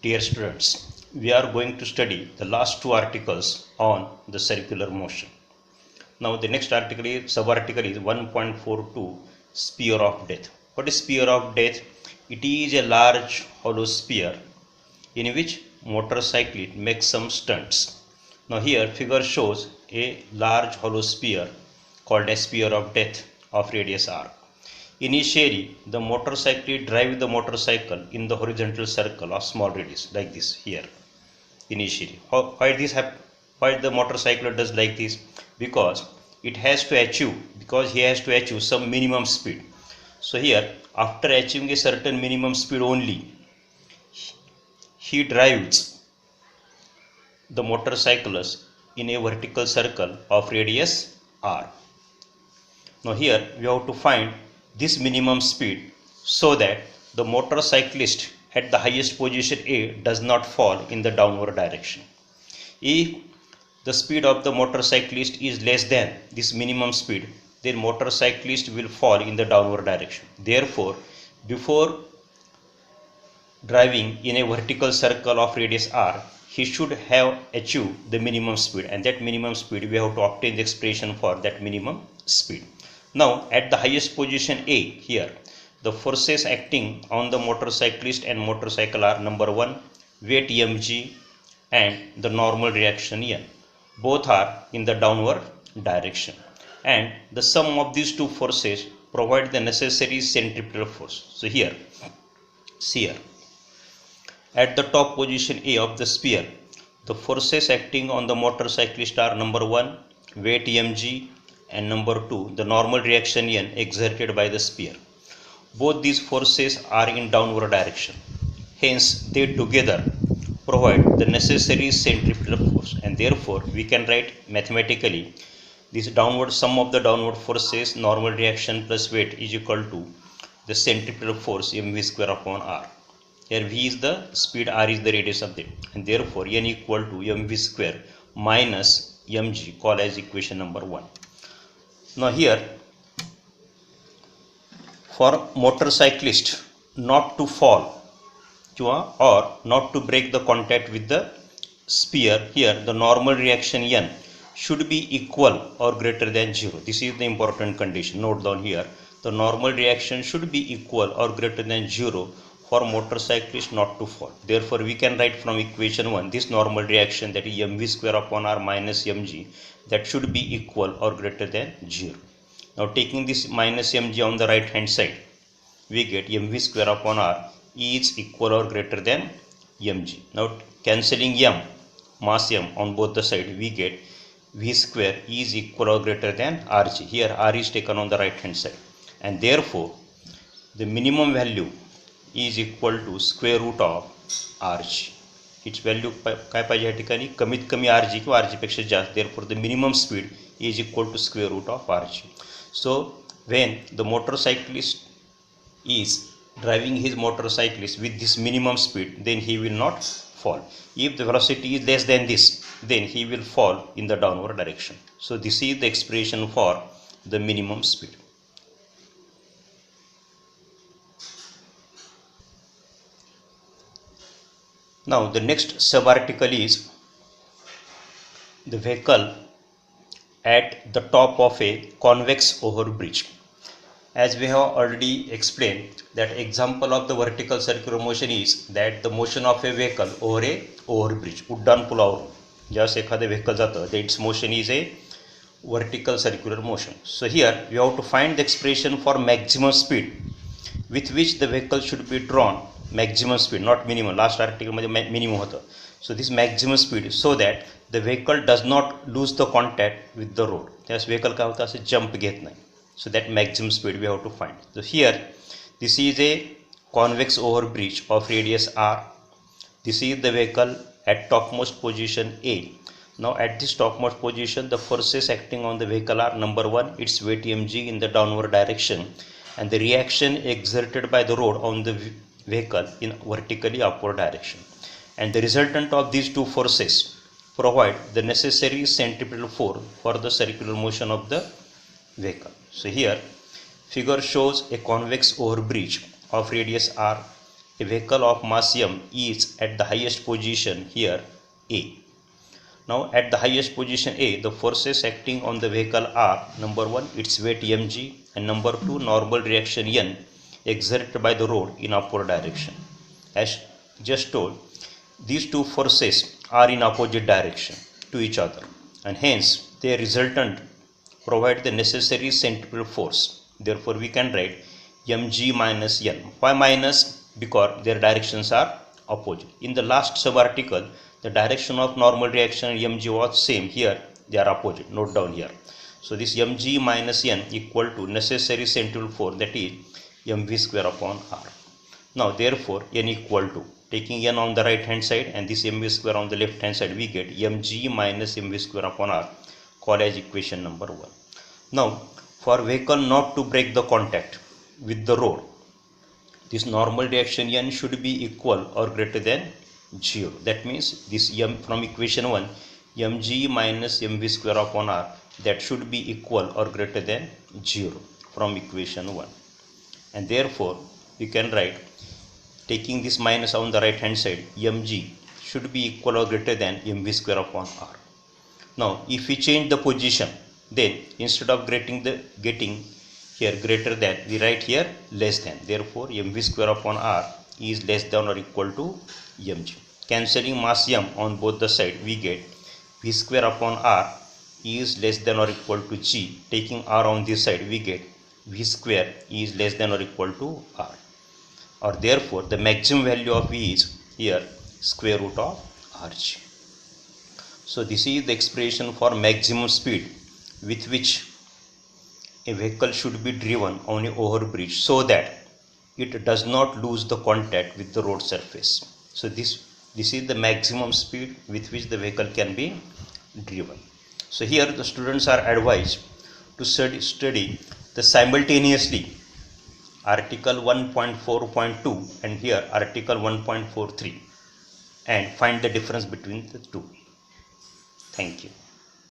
Dear students, we are going to study the last two articles on the circular motion. Now the next article is sub-article is 1.42 sphere of death. What is sphere of death? It is a large hollow sphere in which motorcyclist makes some stunts. Now here figure shows a large hollow sphere called a sphere of death of radius r. Initially, the motorcyclist drive the motorcycle in the horizontal circle of small radius like this here. Initially, why this happen? Why the motorcycle does like this? Because he has to achieve some minimum speed. So here, after achieving a certain minimum speed only, he drives the motorcyclist in a vertical circle of radius r. Now here we have to find this minimum speed so that the motorcyclist at the highest position A does not fall in the downward direction. If the speed of the motorcyclist is less than this minimum speed, then motorcyclist will fall in the downward direction. Therefore, before driving in a vertical circle of radius r, he should have achieved the minimum speed, and that minimum speed we have to obtain the expression for that minimum speed. Now at the highest position A here, the forces acting on the motorcyclist and motorcycle are number 1 weight mg and the normal reaction n. Both are in the downward direction, and the sum of these two forces provide the necessary centripetal force. So here, see here, at the top position A of the sphere, the forces acting on the motorcyclist are number 1 weight mg and number 2 the normal reaction n exerted by the sphere. Both these forces are in downward direction, hence they together provide the necessary centripetal force, and therefore we can write mathematically this downward sum of the downward forces normal reaction plus weight is equal to the centripetal force mv square upon r. Here v is the speed, r is the radius of the, and therefore n equal to mv square minus mg, call as equation number 1. Now here, for motorcyclist not to fall or not to break the contact with the sphere, here the normal reaction n should be equal or greater than 0. This is the important condition. Note down here, the normal reaction should be equal or greater than 0 for motorcyclist not to fall. Therefore we can write from equation 1 this normal reaction, that is mv square upon r minus mg, that should be equal or greater than 0. Now taking this minus mg on the right hand side, we get mv square upon r is equal or greater than mg. Now cancelling m, mass m on both the side, we get v square is equal or greater than rg. Here r is taken on the right hand side, and therefore the minimum value is equal to square root of rg. its value काय पाहिजे या ठिकाणी, कमीत कमी rg किंवा rg पेक्षा जास्त. therefore the minimum speed is equal to square root of rg. So when the motorcyclist is driving his motorcyclist with this minimum speed, then he will not fall. If the velocity is less than this, then he will fall in the downward direction. So this is the expression for the minimum speed. Now the next sub-article is the vehicle at the top of a convex overbridge. As we have already explained, that example of the vertical circular motion is that the motion of a vehicle over a overbridge, उड्डाण पुलावरून ज्यावेळेस एखादं vehicle जातं, its motion is a vertical circular motion. So here we have to find the expression for maximum speed with which the vehicle should be drawn. Maximum speed, not minimum. Last article मध्ये minimum होतं. So this maximum speed, so that the vehicle does not lose the contact with the road. त्यावेळेस vehicle काय होतं, असं jump घेत नाही. So that maximum speed we have to find. So here this is a convex overbridge of radius r. This is the vehicle at topmost position A. Now at this topmost position, the forces acting on the vehicle are number 1 its weight mg in the downward direction, and the reaction exerted by the road on the vehicle in vertically upward direction, and the resultant of these two forces provide the necessary centripetal force for the circular motion of the vehicle. So here figure shows a convex overbridge of radius r A vehicle of mass m is at the highest position here A. Now at the highest position A, the forces acting on the vehicle are number 1 its weight mg and number 2 normal reaction n exerted by the road in upward direction. As just told, these two forces are in opposite direction to each other and hence their resultant provide the necessary centripetal force. Therefore we can write mg minus n. Why minus? Because their directions are opposite. In the last sub-article, the direction of normal reaction mg was same. Here they are opposite. Note down here. So this mg minus n equal to necessary centripetal force, that is mv square upon r. Now therefore n equal to, taking n on the right hand side and this mv square on the left hand side, we get mg minus mv square upon r, called as equation number 1. Now for vehicle not to break the contact with the road, this normal reaction n should be equal or greater than 0. That means this m from equation 1, mg minus mv square upon r, that should be equal or greater than 0 from equation 1. And therefore we can write, taking this minus on the right hand side, mg should be equal or greater than mv square upon r. Now if we change the position, then instead of getting here greater than, we write here less than. Therefore mv square upon r is less than or equal to mg. Cancelling mass m on both the side, we get v square upon r is less than or equal to g. Taking r on this side, we get v square is less than or equal to r. Or therefore the maximum value of v is here square root of rg. So this is the expression for maximum speed with which a vehicle should be driven on a overbridge so that it does not lose the contact with the road surface. So this is the maximum speed with which the vehicle can be driven. So here the students are advised to study the simultaneously article 1.4.2 and here article 1.43 and find the difference between the two. Thank you.